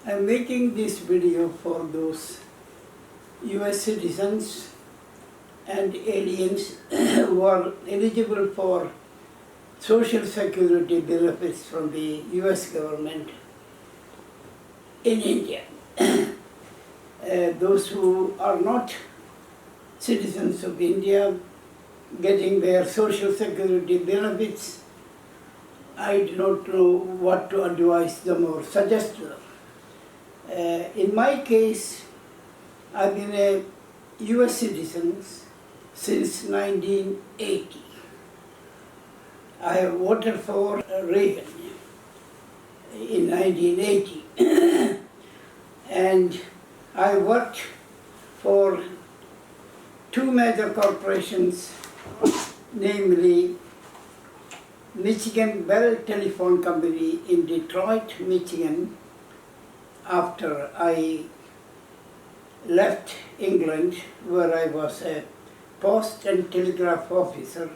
I'm making this video for those US citizens and aliens who are eligible for Social Security benefits from the US government in India. Those who are not citizens of India getting their Social Security benefits, I do not know what to advise them or suggest to them. In my case, I've been a US citizen since 1980. I have voted for Reagan in 1980 and I worked for two major corporations, namely Michigan Bell Telephone Company in Detroit, Michigan, after I left England, where I was a post and telegraph officer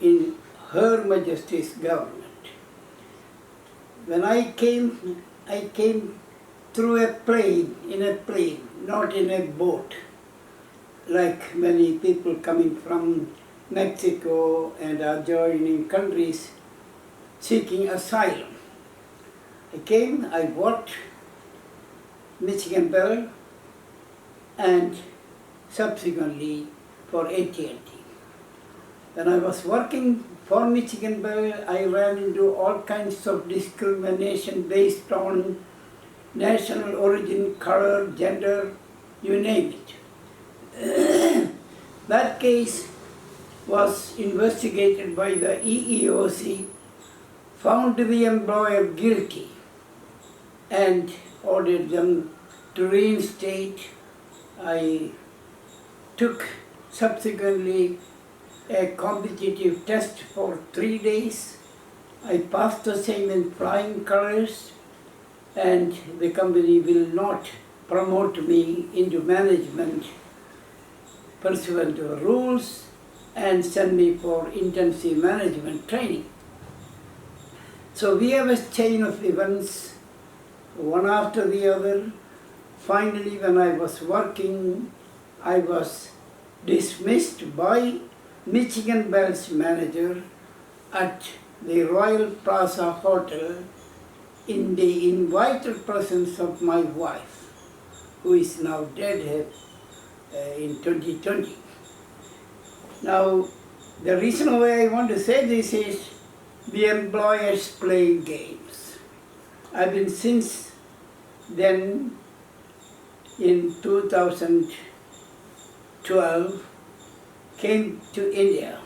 in Her Majesty's government. When I came through a plane, not in a boat, like many people coming from Mexico and adjoining countries seeking asylum. I came, I worked Michigan Bell and subsequently for AT&T. When I was working for Michigan Bell, I ran into all kinds of discrimination based on national origin, color, gender, you name it. That case was investigated by the EEOC, found the employer guilty, and ordered them to reinstate. I took subsequently a competitive test for 3 days. I passed the same in flying colors, and the company will not promote me into management pursuant to the rules and send me for intensive management training. So we have a chain of events, one after the other. Finally, when I was working, I was dismissed by Michigan Bell's manager at the Royal Plaza Hotel in the invited presence of my wife, who is now dead in 2020. Now, the reason why I want to say this is the employers playing games. I've been since then, in 2012, came to India.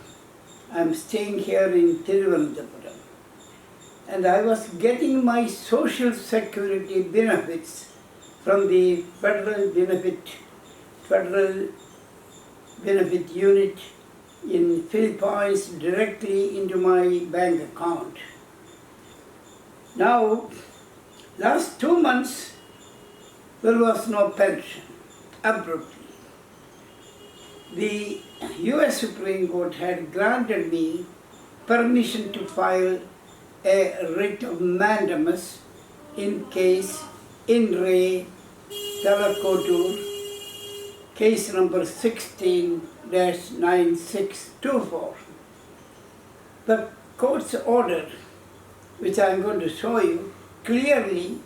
I'm staying here in Thiruvananthapuram. And I was getting my Social Security benefits from the Federal Benefit Unit in Philippines directly into my bank account. Now, last 2 months, there was no pension, abruptly. The US Supreme Court had granted me permission to file a writ of mandamus in case in re Talakotur, case number 16-9624. The court's order, which I am going to show you, clearly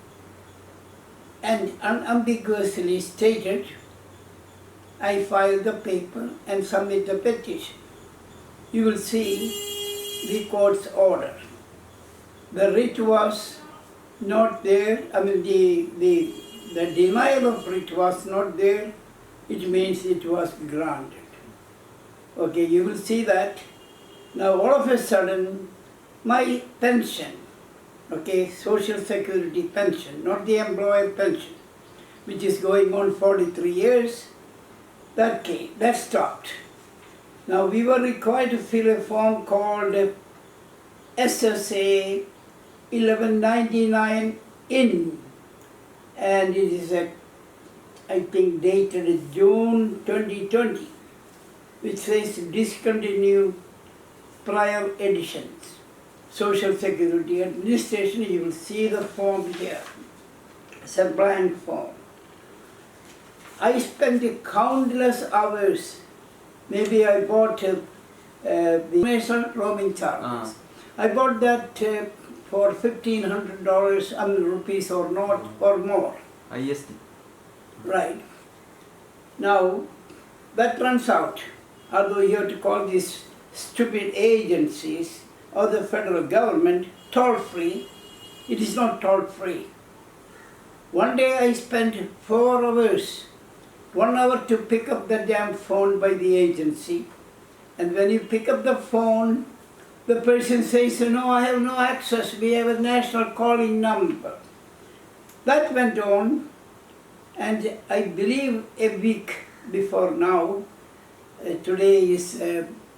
and unambiguously stated, I file the paper and submit the petition. You will see the court's order. The writ was not there, the denial of writ was not there, it means it was granted. Okay, you will see that. Now all of a sudden, my pension, okay, Social Security pension, not the employer pension, which is going on 43 years, that stopped. Now we were required to fill a form called SSA 1199 in, and it is I think dated June 2020, which says discontinue prior editions. Social Security Administration, you will see the form here. It's a blank form. I spent countless hours. Maybe I bought the national roaming charges. I bought that for $1,500 rupees or not or more. IST. Right. Now, that runs out. Although you have to call these stupid agencies or the federal government toll-free, it is not toll-free. One day I spent 4 hours, 1 hour to pick up the damn phone by the agency. And when you pick up the phone, the person says, no, I have no access, we have a national calling number. That went on, and I believe a week before now, today is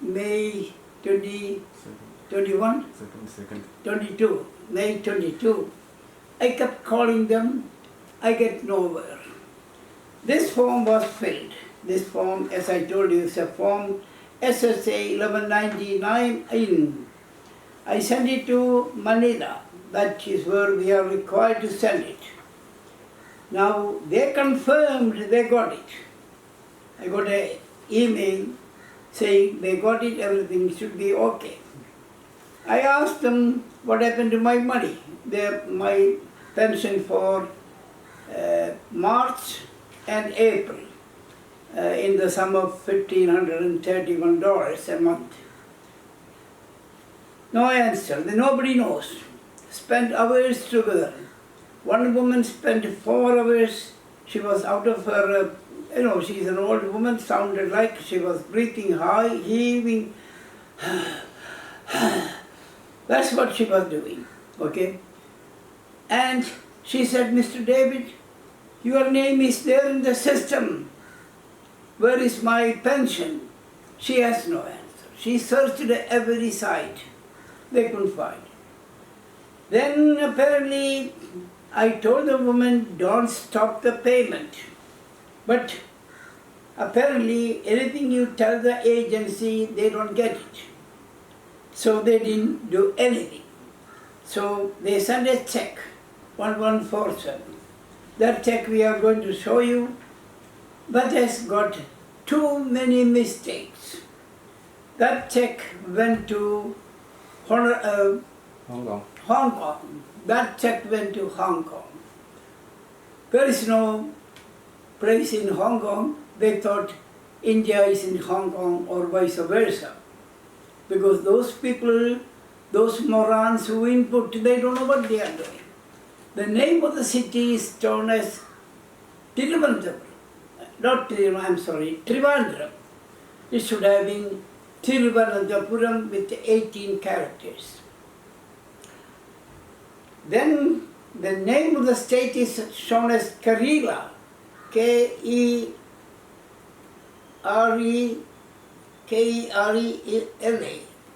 May 21? Second. 22, May 22. I kept calling them, I get nowhere. This form was filled. This form, as I told you, is a form SSA 1199 in. I sent it to Manila. That is where we are required to send it. Now, they confirmed they got it. I got an email saying they got it, everything should be okay. I asked them what happened to my money, my pension for March and April in the sum of $1,531 a month. No answer, nobody knows. Spent hours together. One woman spent 4 hours, she was out of her, she's an old woman, sounded like she was breathing high, heaving. That's what she was doing, okay? And she said, Mr. David, your name is there in the system. Where is my pension? She has no answer. She searched every side. They couldn't find it. Then apparently I told the woman, don't stop the payment. But apparently anything you tell the agency, they don't get it. So they didn't do anything. So they sent a check, 1147. That check we are going to show you, but has got too many mistakes. That check went to Hong Kong. That check went to Hong Kong. There is no place in Hong Kong. They thought India is in Hong Kong or vice versa. Because those people, those morons who input, they don't know what they are doing. The name of the city is known as Trivandrum. Not Trivandrum, I'm sorry, Trivandrum. It should have been Thiruvananthapuram with 18 characters. Then the name of the state is shown as Kerala, K-E-R-E-L-A,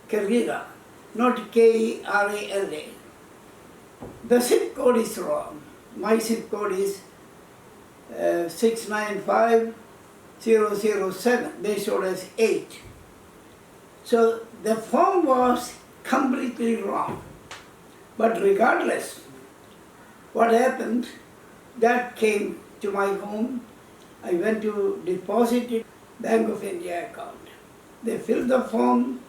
Kerala, not K-E-R-A-L-A. The zip code is wrong. My zip code is 695007. They showed us 8. So the form was completely wrong. But regardless, what happened, that came to my home. I went to deposit it, Bank of India account. They filled the form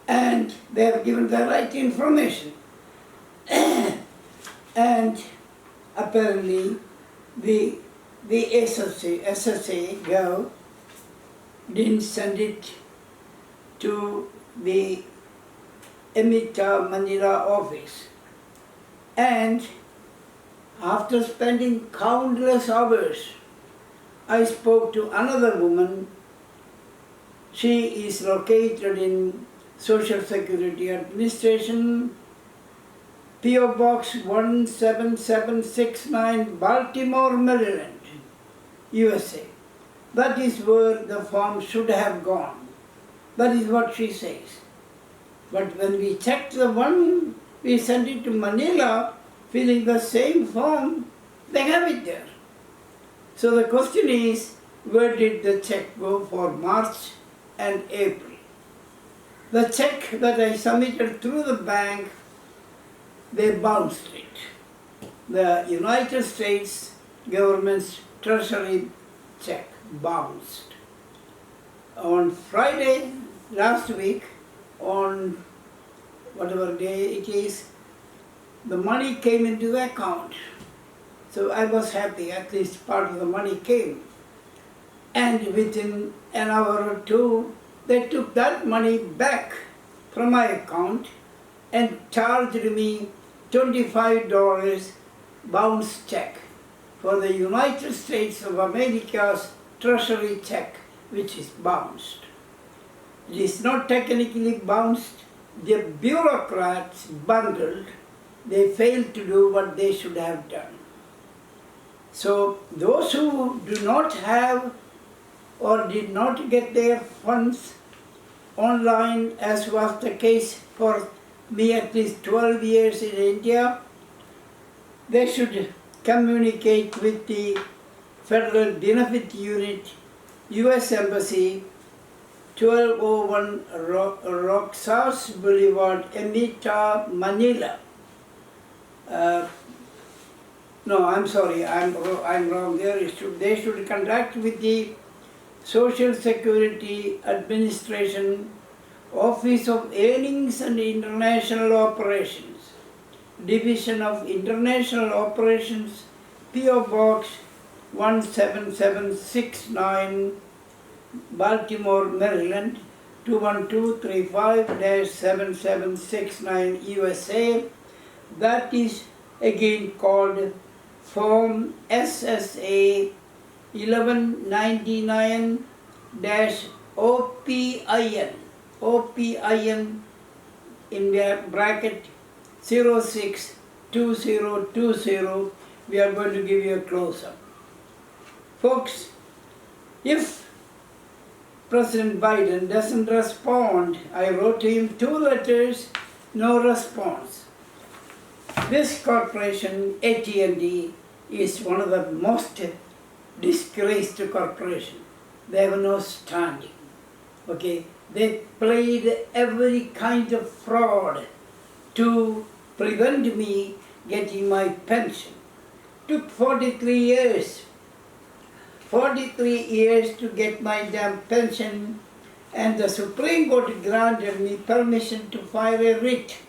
and they have given the right information. And apparently the SSA girl didn't send it to the Emita Manila office. And after spending countless hours, I spoke to another woman. She is located in Social Security Administration, P.O. Box 17769, Baltimore, Maryland, USA. That is where the form should have gone. That is what she says. But when we checked the one, we sent it to Manila, filling the same form, they have it there. So the question is, where did the check go for March and April? The check that I submitted through the bank, they bounced it. the United States government's treasury check bounced. On Friday last week, on whatever day it is, the money came into the account. So I was happy, at least part of the money came. And within an hour or two, they took that money back from my account and charged me $25 bounce check for the United States of America's treasury check, which is bounced. It is not technically bounced. The bureaucrats bungled. They failed to do what they should have done. So those who do not have or did not get their funds online, as was the case for me at least 12 years in India, they should communicate with the Federal Benefit Unit, U.S. Embassy, 1201 Roxas Boulevard, Emita, Manila. No, I'm sorry, I'm wrong there. They should contact with the Social Security Administration, Office of Earnings and International Operations, Division of International Operations, P.O. Box 17769, Baltimore, Maryland, 21235-7769 USA. That is again called Form SSA 1199-OPIN, OPIN in their bracket 062020. We are going to give you a close-up. Folks, if President Biden doesn't respond, I wrote to him 2 letters, no response. This corporation, AT&T, is one of the most disgraced corporations. They have no standing. Okay, they played every kind of fraud to prevent me getting my pension. Took 43 years. 43 years to get my damn pension, and the Supreme Court granted me permission to file a writ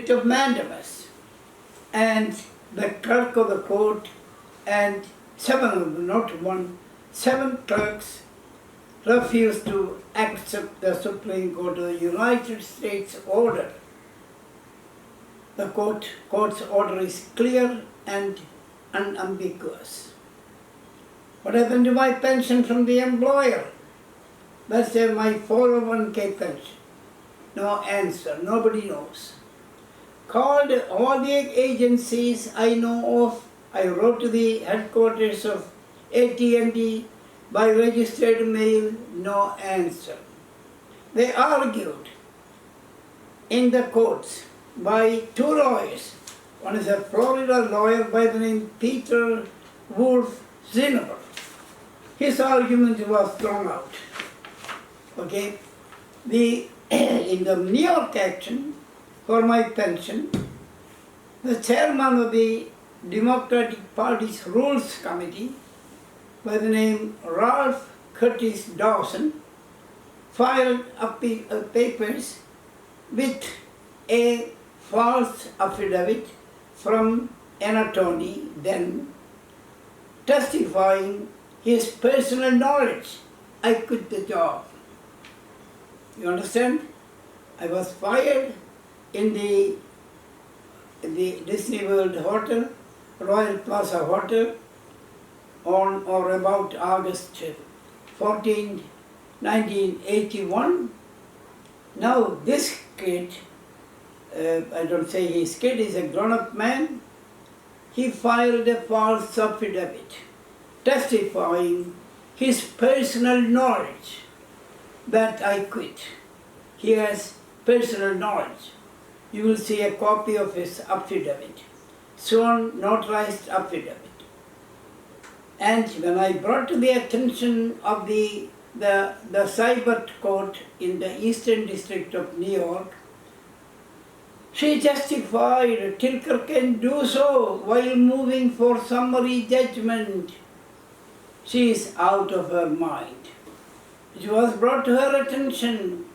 of mandamus. And the clerk of the court and 7 of them, not 1, 7 clerks refused to accept the Supreme Court of the United States order. The court's order is clear and unambiguous. What happened to my pension from the employer? That's my 401k pension. No answer, nobody knows. Called all the agencies I know of. I wrote to the headquarters of AT&T by registered mail, no answer. They argued in the courts by 2 lawyers. One is a Florida lawyer by the name Peter Wolf Zinner. His argument was thrown out. Okay, in the New York action for my pension, the chairman of the Democratic Party's Rules Committee by the name Ralph Curtis Dawson filed papers with a false affidavit from an attorney then testifying his personal knowledge. I quit the job. You understand? I was fired in the Disney World Hotel, Royal Plaza Hotel, on or about August 14, 1981. Now this kid, I don't say his kid, is a grown-up man. He filed a false affidavit testifying his personal knowledge that I quit. He has personal knowledge. You will see a copy of his affidavit, sworn notarized affidavit. And when I brought to the attention of the Cyber Court in the Eastern District of New York, She justified Tilker can do so while moving for summary judgment. She is out of her mind. It was brought to her attention.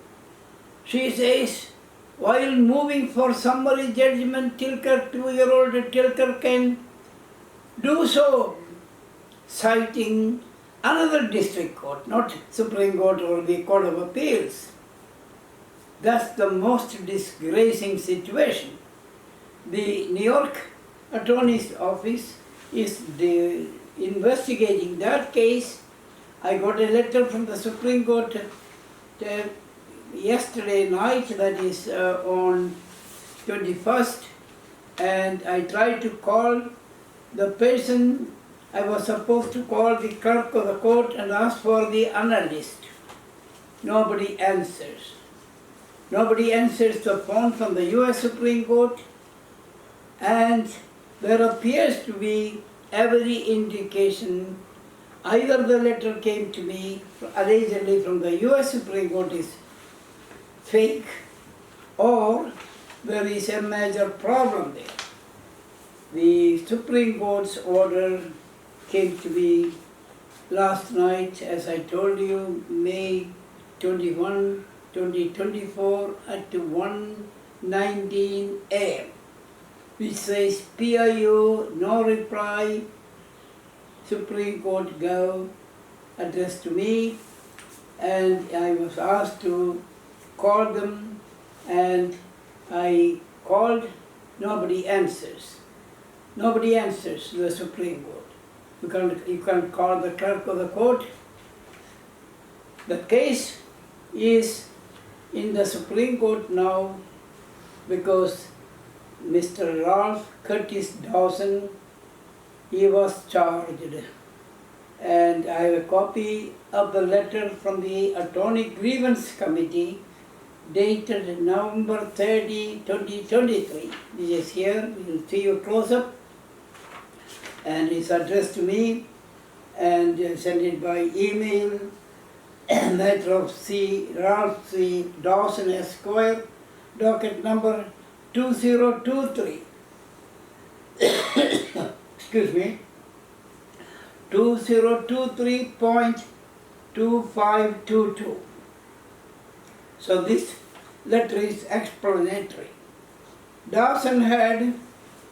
She says, while moving for summary judgment, Tilker, 2-year-old Tilker can do so, citing another district court, not Supreme Court or the Court of Appeals. That's the most disgracing situation. The New York Attorney's Office is investigating that case. I got a letter from the Supreme Court yesterday night, that is on 21st, and I tried to call the person I was supposed to call, the clerk of the court, and ask for the analyst. Nobody answers. Nobody answers the phone from the US Supreme Court, and there appears to be every indication either the letter came to me allegedly from the US Supreme Court is fake, or there is a major problem there. The Supreme Court's order came to me last night, as I told you, May 21, 2024 at 1:19 a.m., which says PIO, no reply, Supreme Court Gov, addressed to me, and I was asked to call them, and I called, nobody answers. Nobody answers the Supreme Court. You can call the clerk of the court. The case is in the Supreme Court now because Mr. Ralph Curtis Dawson, he was charged. And I have a copy of the letter from the Attorney Grievance Committee dated November 30, 2023. This is here, we will see you close up. And it's addressed to me, and sent it by email. Letter of Ralph C. Dawson Esquire, docket number 2023. Excuse me. 2023.2522. So this letter is explanatory. Dawson had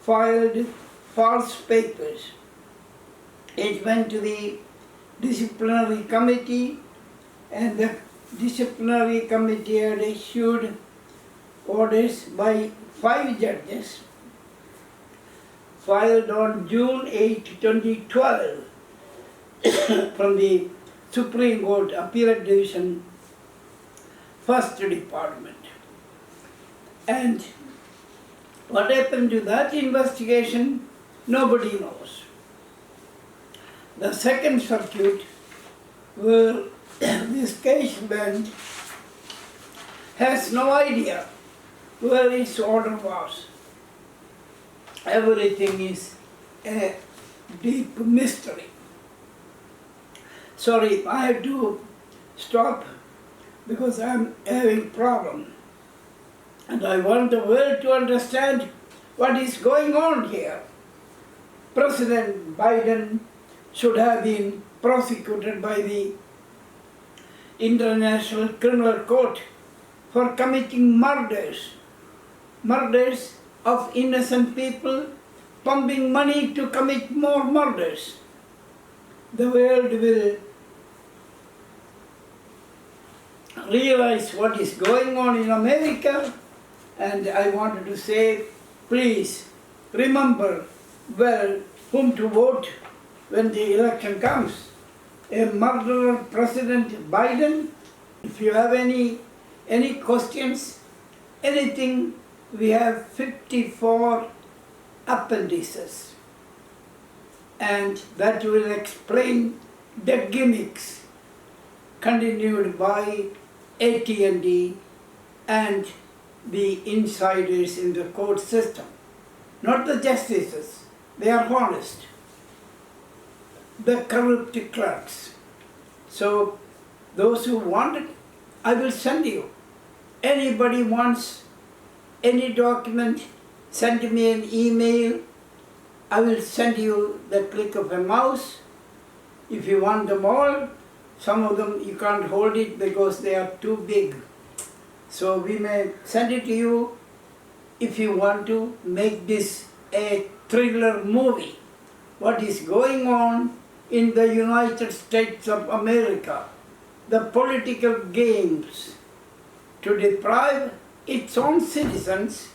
filed false papers. It went to the disciplinary committee, and the disciplinary committee had issued orders by 5 judges, filed on June 8, 2012 from the Supreme Court Appellate Division, First Department. And what happened to that investigation, nobody knows. The Second Circuit, where this case went, has no idea where its order was. Everything is a deep mystery. Sorry, I have to stop because I'm having problem. And I want the world to understand what is going on here. President Biden should have been prosecuted by the International Criminal Court for committing murders of innocent people, pumping money to commit more murders. The world will realize what is going on in America, and I wanted to say, please remember well whom to vote when the election comes. A murderer, President Biden. If you have any questions, anything, we have 54 appendices, and that will explain the gimmicks continued by AT&T and the insiders in the court system. Not the justices, they are honest. The corrupt clerks. So those who want it, I will send you. Anybody wants any document, send me an email. I will send you the click of a mouse. If you want them all, some of them you can't hold it because they are too big. So we may send it to you if you want to make this a thriller movie. What is going on in the United States of America, the political games to deprive its own citizens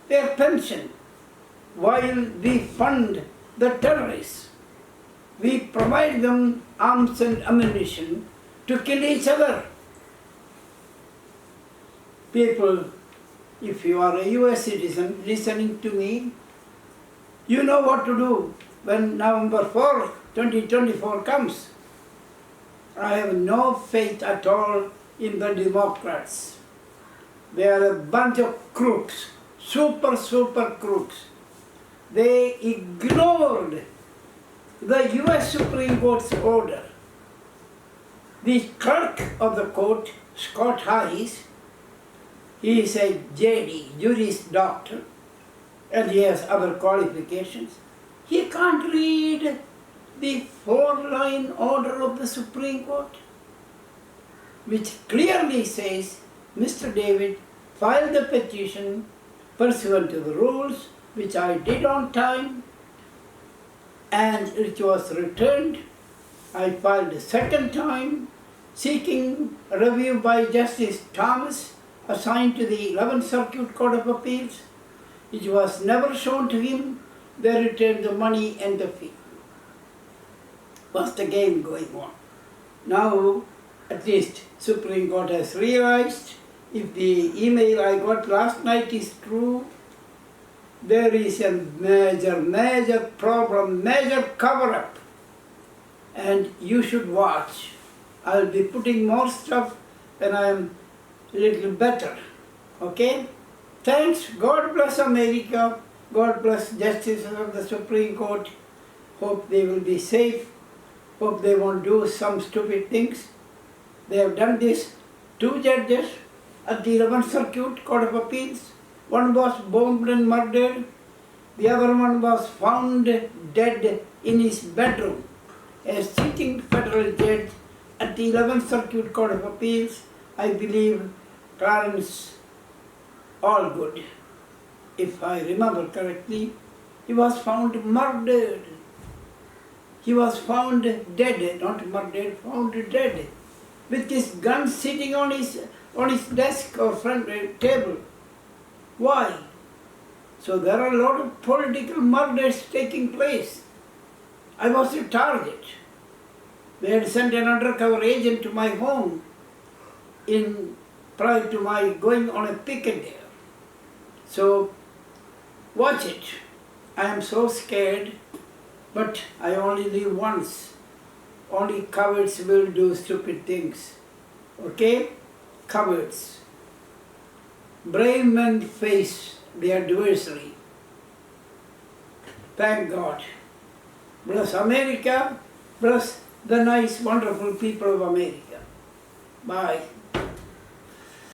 their pension while we fund the terrorists. We provide them arms and ammunition to kill each other. People, if you are a US citizen listening to me, you know what to do when November 4, 2024 comes. I have no faith at all in the Democrats. They are a bunch of crooks, super crooks. They ignored the US Supreme Court's order. The clerk of the court, Scott Hayes, he is a JD, Juris Doctor, and he has other qualifications. He can't read the 4-line order of the Supreme Court, which clearly says, Mr. David, file the petition pursuant to the rules, which I did on time, and it was returned. I filed a second time, seeking review by Justice Thomas, assigned to the 11th Circuit Court of Appeals. It was never shown to him. They returned the money and the fee. What's the game going on? Now, at least Supreme Court has realized, if the email I got last night is true, there is a major problem, major cover-up. And you should watch. I'll be putting more stuff when I'm a little better. Okay? Thanks. God bless America. God bless justices of the Supreme Court. Hope they will be safe. Hope they won't do some stupid things. They have done this. 2 judges at the 11th Circuit Court of Appeals. One was bombed and murdered. The other one was found dead in his bedroom. A sitting federal judge at the 11th Circuit Court of Appeals, I believe Clarence Allgood, if I remember correctly, he was found murdered. He was found dead, not murdered, found dead, with his gun sitting on his desk or front table. Why? So there are a lot of political murders taking place. I was a target. They had sent an undercover agent to my home prior to my going on a picket there. So watch it. I am so scared, but I only live once. Only cowards will do stupid things. Okay? Cowards. Brave men face the adversary. Thank God. Bless America. Bless the nice, wonderful people of America. Bye.